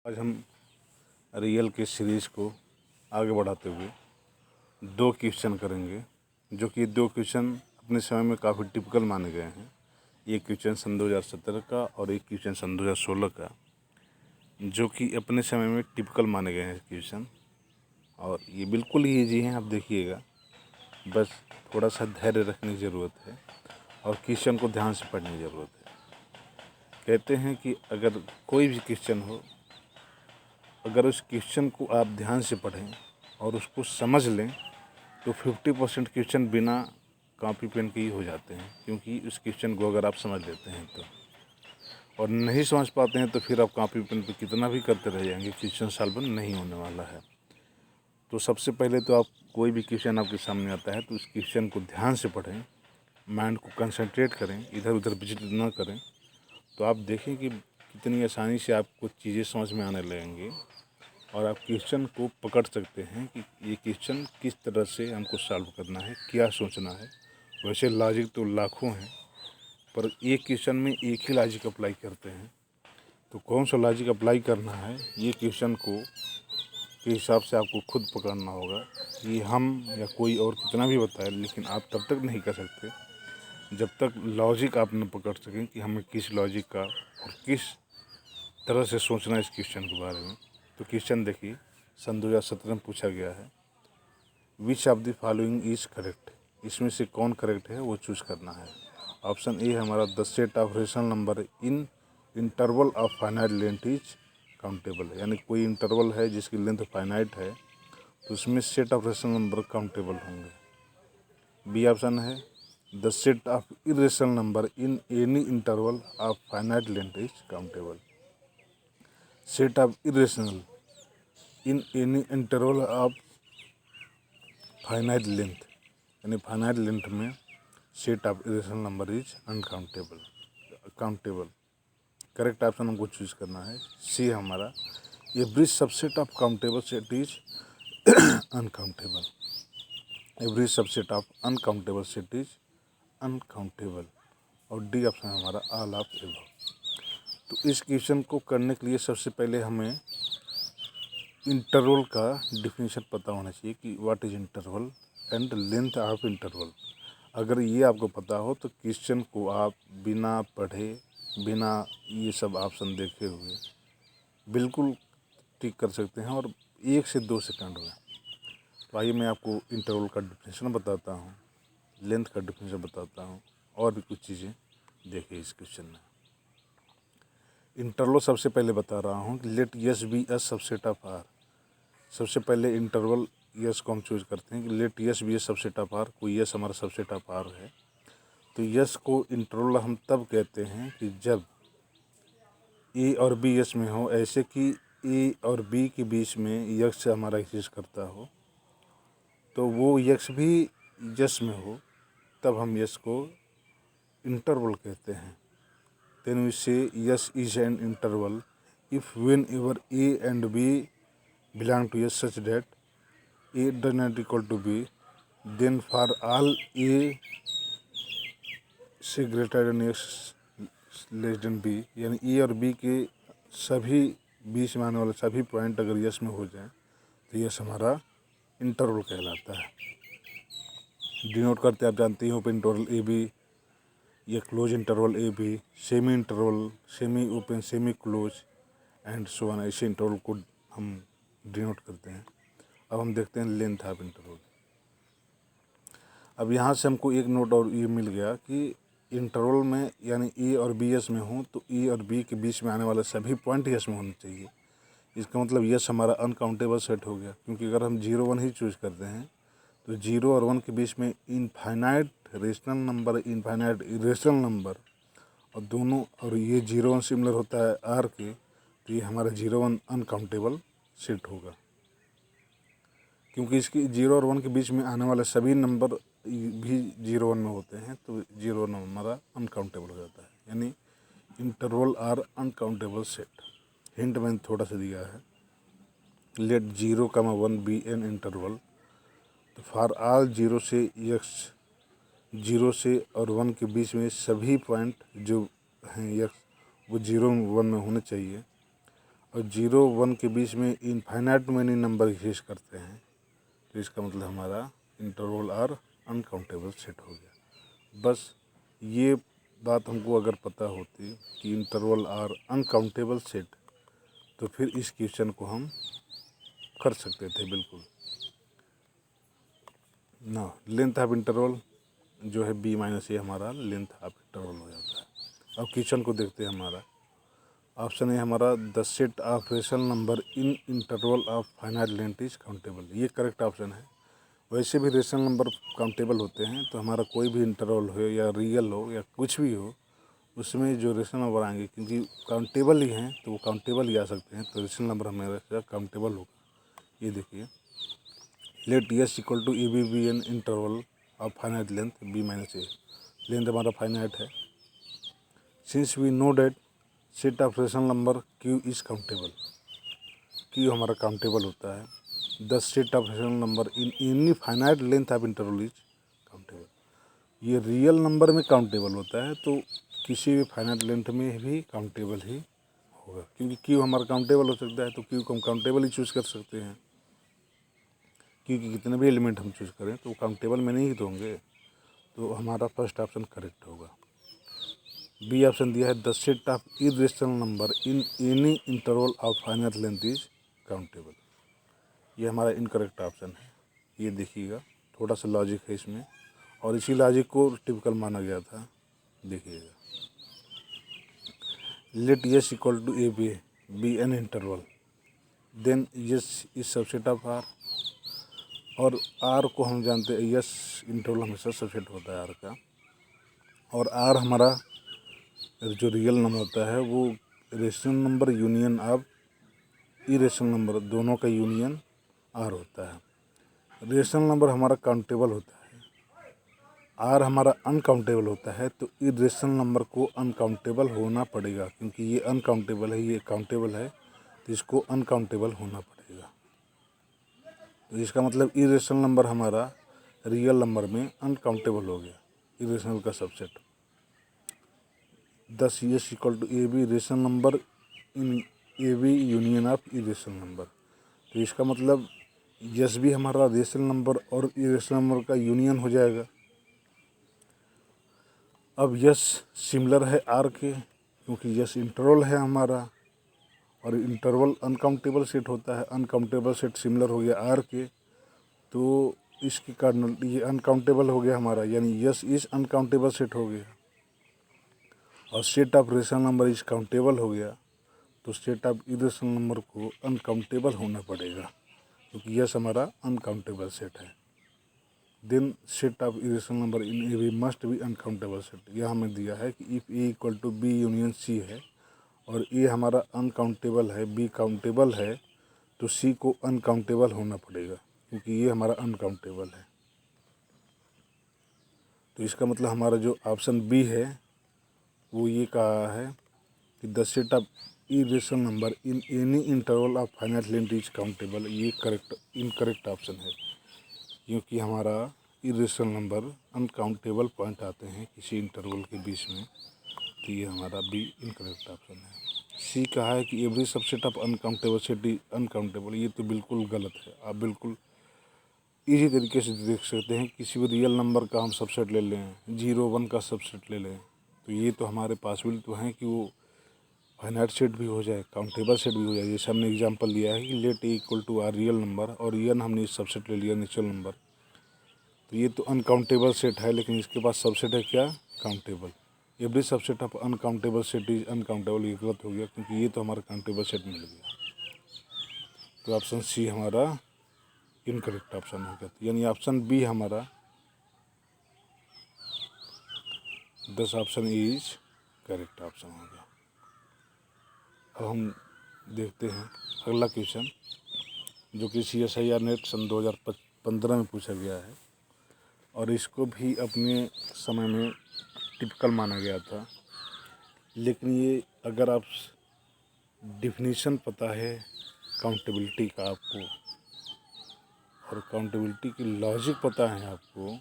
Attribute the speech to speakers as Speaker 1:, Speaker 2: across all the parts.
Speaker 1: आज हम रियल के सीरीज़ को आगे बढ़ाते हुए 2 क्वेश्चन करेंगे, जो कि 2 क्वेश्चन अपने समय में काफ़ी टिपिकल माने गए हैं। एक क्वेश्चन सन 2017 का और एक क्वेश्चन सन 2016 का, जो कि अपने समय में टिपिकल माने गए हैं क्वेश्चन। और ये बिल्कुल ही ईजी हैं, आप देखिएगा, बस थोड़ा सा धैर्य रखने की ज़रूरत है और क्वेश्चन को ध्यान से पढ़ने की ज़रूरत है। कहते हैं कि अगर कोई भी क्वेश्चन हो, अगर उस क्वेश्चन को आप ध्यान से पढ़ें और उसको समझ लें तो 50% क्वेश्चन बिना कॉपी पेन के ही हो जाते हैं, क्योंकि उस क्वेश्चन को अगर आप समझ लेते हैं तो। और नहीं समझ पाते हैं तो फिर आप कॉपी पेन पे कितना भी करते रह जाएंगे, क्वेश्चन सॉल्व नहीं होने वाला है। तो सबसे पहले तो आप कोई भी क्वेश्चन आपके सामने आता है तो उस क्वेश्चन को ध्यान से पढ़ें, माइंड को कंसंट्रेट करें, इधर उधर विजिट ना करें, तो आप देखें कि कितनी आसानी से आपको चीज़ें समझ में आने लगेंगी और आप क्वेश्चन को पकड़ सकते हैं कि ये क्वेश्चन किस तरह से हमको सॉल्व करना है, क्या सोचना है। वैसे लॉजिक तो लाखों हैं, पर एक क्वेश्चन में एक ही लॉजिक अप्लाई करते हैं, तो कौन सा लॉजिक अप्लाई करना है ये क्वेश्चन को के हिसाब से आपको खुद पकड़ना होगा। कि हम या कोई और कितना भी बताए, लेकिन आप तब तक नहीं कर सकते जब तक लॉजिक आप न पकड़ सकें कि हमें किस लॉजिक का और किस तरह से सोचना है इस क्वेश्चन के बारे में। तो क्वेश्चन देखिए, सन 2017 में पूछा गया है, which of the following is correct. इसमें से कौन करेक्ट है वो चूज़ करना है। ऑप्शन ए हमारा, the set of rational number in interval of finite length is countable. यानी कोई इंटरवल है जिसकी लेंथ फाइनाइट है तो उसमें set of rational number countable होंगे। बी ऑप्शन है, the set of irrational number in any interval of finite length is countable. Set of irrational in any interval of finite length, यानी finite length में set of irrational number is countable. Correct option हमको choose करना है। सी हमारा, every subset of countable set is uncountable. Every subset of uncountable set is uncountable. और D option हमारा, all of above. तो इस क्वेश्चन को करने के लिए सबसे पहले हमें इंटरवल का डिफिनीशन पता होना चाहिए कि what is interval and length of interval. अगर ये आपको पता हो तो क्वेश्चन को आप बिना पढ़े, बिना ये सब ऑप्शन देखे हुए बिल्कुल टिक कर सकते हैं, और 1 से 2 सेकंड में। तो आइए मैं आपको इंटरवल का डिफिनीशन बताता हूँ, लेंथ का डिफिनीशन बताता हूँ, और भी कुछ चीज़ें देखिए इस क्वेश्चन में। इंटरवल सबसे पहले बता रहा हूँ कि let S be a subset of R. सबसे पहले इंटरवल यस को हम चूज करते हैं कि let S be a subset of R. कोई यस हमारा सबसेट ऑफ आर है तो यस को इंटरवल हम तब कहते हैं कि जब ए और बी यस में हो, ऐसे कि ए और बी के बीच में यक्स हमारा एग्जिस्ट करता हो, तो वो यक्स भी यस में हो, तब हम यस को इंटरवल कहते हैं। Then we say S is an interval if whenever a and b belong to S such that A does not equal to B, then for all A से greater than X less than B, यानी ए और B के सभी बीच में आने वाले सभी point अगर यस में हो जाए तो यस हमारा इंटरवल कहलाता है। डिनोट करते आप जानते हैं, ओपन इंटरवल ए बी या close interval a b, semi interval, semi open, semi close and so on. ऐसे इंटरवल को हम डिनोट करते हैं। अब हम देखते हैं लेंथ ऑफ इंटरवल। अब यहाँ से हमको एक नोट और ये मिल गया कि इंटरवल में यानी ए और बी एस में हो तो ए और बी के बीच में आने वाले सभी पॉइंट यस में होने चाहिए। इसका मतलब यस हमारा अनकाउंटेबल सेट हो गया, क्योंकि अगर हम 0 1 ही चूज करते हैं तो 0 और 1 के बीच में infinite rational number, infinite irrational number, और दोनों, और ये 0 1 सिमिलर होता है आर के, तो ये हमारा 0 1 अनकाउंटेबल सेट होगा, क्योंकि इसकी 0 और 1 के बीच में आने वाले सभी नंबर भी 0 1 में होते हैं, तो 0 1 हमारा अनकाउंटेबल हो जाता है, यानी interval are uncountable set. Hint मैंने थोड़ा सा दिया है, लेट 0, 1 बी एन इंटरवल। तो फॉर ऑल 0 से यक्स, 0 से और 1 के बीच में सभी पॉइंट जो हैं यक्स वो 0 1 में होने चाहिए। और 0 1 के बीच में इनफाइनाइट मैनी नंबर एग्जिस्ट करते हैं, तो इसका मतलब हमारा इंटरवल आर अनकाउंटेबल सेट हो गया। बस ये बात हमको अगर पता होती कि इंटरवल आर अनकाउंटेबल सेट, तो फिर इस क्वेश्चन को हम कर सकते थे बिल्कुल ना। लेंथ ऑफ इंटरवल जो है b माइनस ए हमारा लेंथ ऑफ इंटरवल हो जाता है। अब क्वेश्चन को देखते हैं। हमारा ऑप्शन है हमारा the set of rational number in interval of finite length is countable, ये करेक्ट ऑप्शन है। वैसे भी रेशनल नंबर काउंटेबल होते हैं, तो हमारा कोई भी इंटरवल हो या रियल हो या कुछ भी हो, उसमें जो रेशनल नंबर आएंगे क्योंकि काउंटेबल ही हैं तो वो काउंटेबल ही आ सकते हैं, तो रेशनल नंबर हमारा काउंटेबल होगा। ये देखिए, let S equal to a b be an interval of finite length b minus a, length हमारा फाइनाइट है। Since we know that set of rational number q is countable, q हमारा countable होता है। The set of rational number in any finite length of interval is countable, ये real number में countable होता है, तो किसी भी फाइनाइट लेंथ में भी काउंटेबल ही होगा, क्योंकि q हमारा काउंटेबल हो सकता है, तो q को हम काउंटेबल ही चूज़ कर सकते हैं, क्योंकि कितने भी एलिमेंट हम चूज़ करें तो वो काउंटेबल में नहीं तो होंगे। तो हमारा फर्स्ट ऑप्शन करेक्ट होगा। बी ऑप्शन दिया है the set of irrational number in any interval of finite length is countable, ये हमारा इनकरेक्ट ऑप्शन है। ये देखिएगा, थोड़ा सा लॉजिक है इसमें, और इसी लॉजिक को टिपिकल माना गया था। देखिएगा, let S equal to a b an interval, then S is subset of R, और आर को हम जानते हैं यस इंटरवल हमेशा सबसेट होता है आर का, और आर हमारा जो रियल नंबर होता है वो rational number union of irrational number, दोनों का यूनियन आर होता है। रेशनल नंबर हमारा काउंटेबल होता है, आर हमारा अनकाउंटेबल होता है, तो इरेशनल नंबर को अनकाउंटेबल होना पड़ेगा, क्योंकि ये अनकाउंटेबल है, ये काउंटेबल है, तो इसको अनकाउंटेबल होना पड़ेगा। तो इसका मतलब इरेशनल नंबर हमारा रियल नंबर में अनकाउंटेबल हो गया, इरेशनल का subset. Thus S equal to a b rational number in a b union of irrational number, तो इसका मतलब यस भी हमारा रेशनल नंबर और इरेशनल नंबर का यूनियन हो जाएगा। अब यस सिमिलर है आर के, क्योंकि यस इंटरवल है हमारा, और इंटरवल अनकाउंटेबल सेट होता है, अनकाउंटेबल सेट सिमिलर हो गया आर के, तो इसके कारण ये अनकाउंटेबल हो गया हमारा, यानी यस इज अनकाउंटेबल सेट हो गया, और set of rational number is countable हो गया, तो सेट ऑफ इरेशनल नंबर को अनकाउंटेबल होना पड़ेगा, क्योंकि यस हमारा अनकाउंटेबल सेट है। Then set of irrational number in a b must be uncountable set, यह हमें दिया है कि if a equal to b union c है, और ए हमारा अनकाउंटेबल है, बी काउंटेबल है, तो सी को अनकाउंटेबल होना पड़ेगा, क्योंकि ये हमारा अनकाउंटेबल है। तो इसका मतलब हमारा जो ऑप्शन बी है वो ये कहा है कि the set of irrational number in any interval of finite length is countable, ये करेक्ट इनकरेक्ट ऑप्शन है, क्योंकि हमारा इरेशनल नंबर अनकाउंटेबल पॉइंट आते हैं किसी इंटरवल के बीच में, तो ये हमारा बी इनकरेक्ट ऑप्शन है। सी कहा है कि every subset of uncountable set is uncountable, ये तो बिल्कुल गलत है। आप बिल्कुल इसी तरीके से देख सकते हैं, किसी भी रियल नंबर का हम सबसेट ले लें, 0 1 का सबसेट ले लें, तो ये तो हमारे पॉसिबिलिटी तो हैं कि वो फाइनाइट सेट भी हो जाए, काउंटेबल सेट भी हो जाए। जैसे हमने एग्जांपल लिया है कि let a equal to R real number, और एन हमने सबसेट ले लिया नेचुरल नंबर, तो ये तो अनकाउंटेबल सेट है, लेकिन इसके पास सबसेट है क्या, countable. Every subset of uncountable set is uncountable, ये गलत हो गया, क्योंकि ये तो हमारा काउंटेबल सेट मिल गया, तो ऑप्शन सी हमारा इनकरेक्ट ऑप्शन हो गया, यानी ऑप्शन बी हमारा 10 ऑप्शन इज करेक्ट ऑप्शन हो गया। अब हम देखते हैं अगला क्वेश्चन, जो कि CSIR नेट सन 2015 में पूछा गया है, और इसको भी अपने समय में टिपिकल माना गया था, लेकिन ये अगर आप डिफिनीशन पता है काउंटेबिलिटी का आपको, और काउंटेबिलिटी की लॉजिक पता है आपको,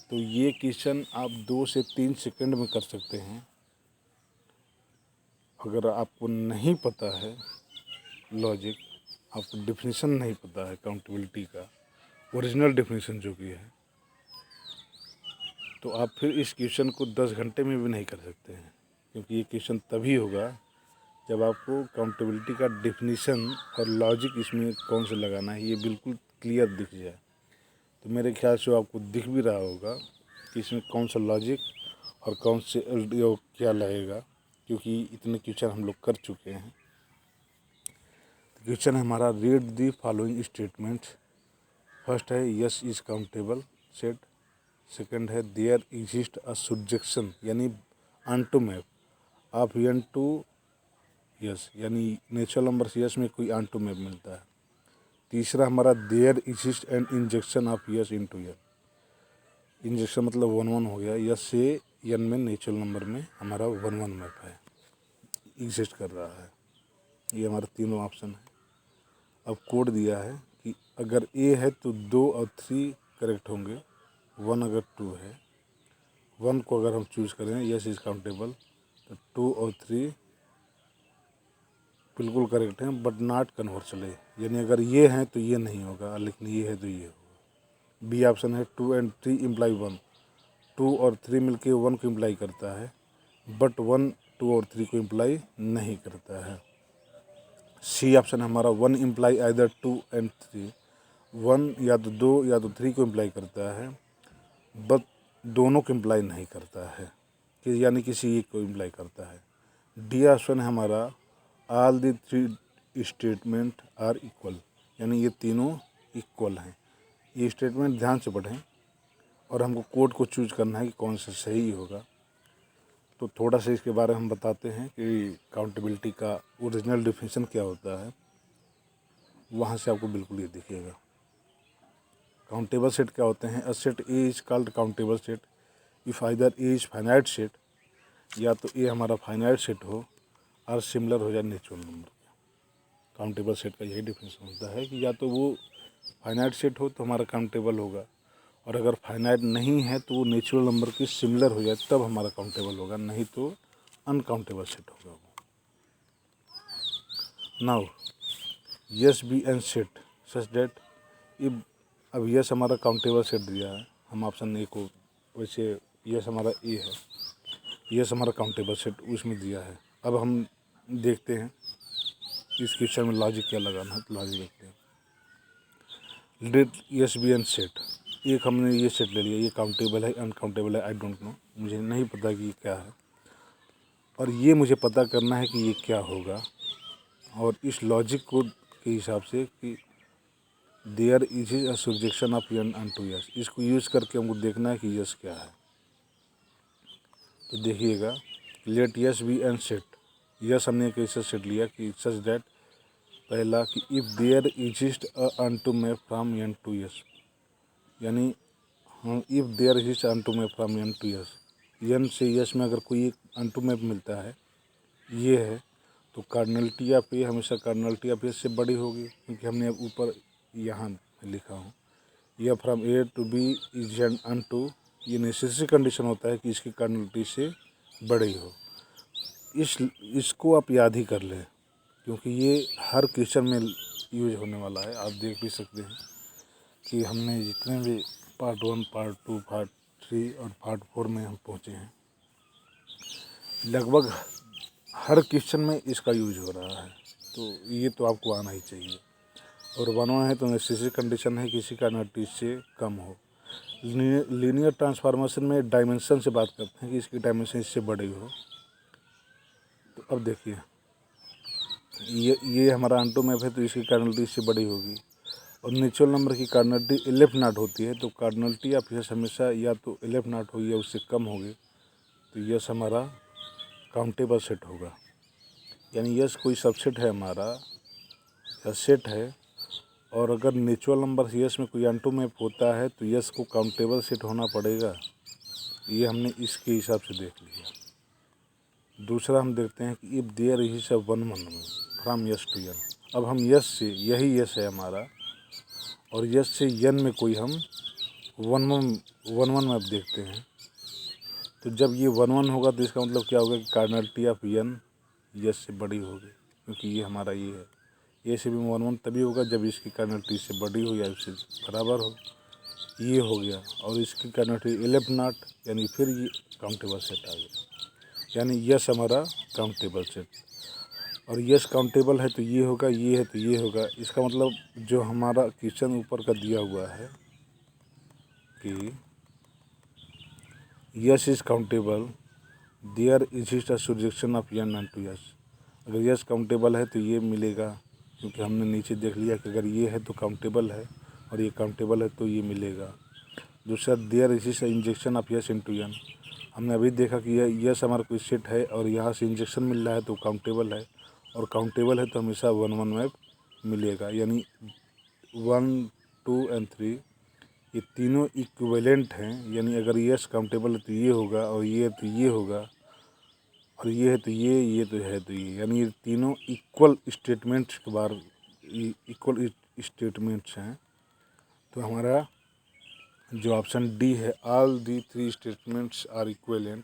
Speaker 1: तो ये क्वेश्चन आप 2 से 3 सेकंड में कर सकते हैं। अगर आपको नहीं पता है लॉजिक, आपको डेफिनेशन नहीं पता है काउंटेबिलिटी का, ओरिजिनल डेफिनेशन जो कि है, तो आप फिर इस क्वेश्चन को 10 घंटे में भी नहीं कर सकते हैं, क्योंकि ये क्वेश्चन तभी होगा जब आपको काउंटेबिलिटी का डेफिनेशन और लॉजिक इसमें कौन सा लगाना है ये बिल्कुल क्लियर दिख जाए। तो मेरे ख्याल से आपको दिख भी रहा होगा कि इसमें कौन सा लॉजिक और कौन से क्या लगेगा, क्योंकि इतने क्वेश्चन हम लोग कर चुके हैं। तो क्वेश्चन है हमारा, read the following statement. First है S is countable set. Second है देयर एग्जिस्ट अ सुजेक्शन यानी onto map of N to S, यानी नेचुरल नंबर यस में कोई ऑनटू मैप मिलता है। तीसरा हमारा there exist an injection of S into N. Injection मतलब 1 1 हो गया, यस से एन में नेचुरल नंबर में हमारा 1 1 मैप है, एग्जिस्ट कर रहा है। ये हमारे तीनों ऑप्शन है। अब कोड दिया है कि अगर ए है तो 2 और 3 करेक्ट होंगे, 1 अगर 2 है, 1 को अगर हम चूज़ करें यस इज काउंटेबल तो 2 और 3 बिल्कुल करेक्ट हैं, बट नॉट कन्वर्सली, यानी अगर ये हैं तो ये नहीं होगा, लेकिन ये है तो ये होगा। बी ऑप्शन है 2 और 3 इम्प्लाई 1, 2 और 3 मिलके 1 को इम्प्लाई करता है, बट 1 2 और 3 को इम्प्लाई नहीं करता है। सी ऑप्शन हमारा 1 इम्प्लाई आइदर 2 एंड 3, 1 या तो 2 या तो 3 को इम्प्लाई करता है, बट दोनों को इम्प्लाई नहीं करता है, कि यानी किसी एक को इम्प्लाई करता है। डी ऑप्शन है हमारा all the 3 statement are equal, यानी ये तीनों इक्वल हैं। ये स्टेटमेंट ध्यान से पढ़ें और हमको कोड को चूज करना है कि कौन सा सही होगा। तो थोड़ा सा इसके बारे में हम बताते हैं कि काउंटेबिलिटी का ओरिजिनल डेफिनेशन क्या होता है, वहाँ से आपको बिल्कुल ये दिखेगा। काउंटेबल सेट क्या होते हैं? A set A is called countable set if either A is finite set, या तो ए हमारा फाइनाइट सेट हो और सिमिलर हो जाए नेचुरल नंबर के। काउंटेबल सेट का यही डिफरेंस होता है कि या तो वो फाइनाइट सेट हो तो हमारा काउंटेबल होगा, और अगर फाइनाइट नहीं है तो वो नेचुरल नंबर के सिमिलर हो जाए तब हमारा काउंटेबल होगा, नहीं तो अनकाउंटेबल सेट होगा वो। Now S be N set such that if, अब यस हमारा काउंटेबल सेट दिया है, हम ऑप्शन ए को, वैसे यस हमारा ए है, यस हमारा काउंटेबल सेट उसमें दिया है। अब हम देखते हैं इस क्वेश्चन में लॉजिक क्या लगाना है, तो लॉजिक देखते हैं। Let S be N set, एक हमने ये सेट ले लिया, ये काउंटेबल है अनकाउंटेबल है आई डोंट नो, मुझे नहीं पता कि ये क्या है, और ये मुझे पता करना है कि ये क्या होगा। और इस लॉजिक को के हिसाब से कि there is a surjection of N onto S, इसको यूज़ करके हमको देखना है कि यस क्या है। तो देखिएगा, let S be N set, S हमने कैसे सेट लिया कि सच दैट, पहला कि if there exist a onto map from N to S, यानी हम if there exist onto map from N to S, N से यस में अगर कोई एक अनटू मैप मिलता है, ये है, तो कार्डिनलिटी ऑफ ए हमेशा कार्डिनलिटी ऑफ एस से बड़ी होगी, क्योंकि हमने अब ऊपर यहाँ लिखा हूँ यह from A to B is an onto, ये नेसेसरी कंडीशन होता है कि इसकी कार्डिनलिटी से बड़ी हो। इसको आप याद ही कर लें, क्योंकि ये हर क्वेश्चन में यूज होने वाला है। आप देख भी सकते हैं कि हमने जितने भी पार्ट 1, पार्ट 2, पार्ट 3 और पार्ट 4 में हम पहुँचे हैं, लगभग हर क्वेश्चन में इसका यूज हो रहा है, तो ये तो आपको आना ही चाहिए। और बनवा है तो नेसेसरी कंडीशन है कि किसी का नटी से कम हो। लीनियर ट्रांसफॉर्मेशन में डायमेंशन से बात करते हैं कि इसकी डायमेंशन इससे बड़ी हो। तो अब देखिए, ये हमारा ऑनटू मैप है, तो इसकी कार्डिनलिटी इससे बड़ी होगी, और नेचुरल नंबर की कार्डिनलिटी 11 नॉट होती है, तो कार्डिनलिटी ऑफ यस हमेशा या तो 11 नॉट होगी या उससे कम होगी, तो यस हमारा काउंटेबल सेट होगा। यानी यस कोई सबसेट है हमारा या सेट है, और अगर नेचुरल नंबर यस में कोई ऑनटू मैप होता है तो यस को काउंटेबल सेट होना पड़ेगा। ये हमने इसके हिसाब से देख लिया। दूसरा हम देखते हैं कि if there is a 1 1 from S to N, अब हम यस से, यही यस है हमारा, और यस से एन में कोई हम 1 1 मैप देखते हैं, तो जब ये 1 1 होगा तो इसका मतलब क्या होगा कि कार्डिनलिटी ऑफ एन यस से बड़ी होगी, क्योंकि ये हमारा ये है, ए से बी में 1 1 तभी होगा जब इसकी कर्नल टी से बड़ी हो या उससे बराबर हो। ये हो गया और इसकी कर्नल टी 11 नॉट, यानी फिर ये काउंटेबल सेट आ गया, यानी यस हमारा काउंटेबल सेट। और यस काउंटेबल है तो ये होगा, ये है तो ये होगा। इसका मतलब जो हमारा क्वेश्चन ऊपर का दिया हुआ है कि S is countable, there exist a surjection of N and to S. अगर यस काउंटेबल है तो ये मिलेगा, क्योंकि हमने नीचे देख लिया कि अगर ये है तो काउंटेबल है और ये काउंटेबल है तो ये मिलेगा। दूसरा, there exist a injection of S into N. हमने अभी देखा कि यस हमारा कोई सेट है और यहाँ से इंजेक्शन मिल रहा है तो काउंटेबल है, और काउंटेबल है तो हमेशा 1 1 में मिलेगा, यानी 1 2 एंड 3 ये तीनों इक्विवेलेंट हैं। यानी अगर यस काउंटेबल है तो ये होगा, और ये है तो ये होगा, और ये है तो ये तो है तो ये, यानी ये तीनों इक्वल स्टेटमेंट्स के बार इक्वल स्टेटमेंट्स हैं। तो हमारा जो ऑप्शन डी है, all the 3 statements are equivalent,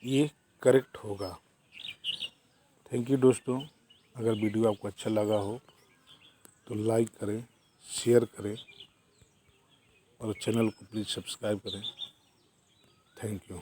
Speaker 1: ये करेक्ट होगा। थैंक यू दोस्तों। अगर वीडियो आपको अच्छा लगा हो तो लाइक करें, शेयर करें और चैनल को प्लीज़ सब्सक्राइब करें। Thank you.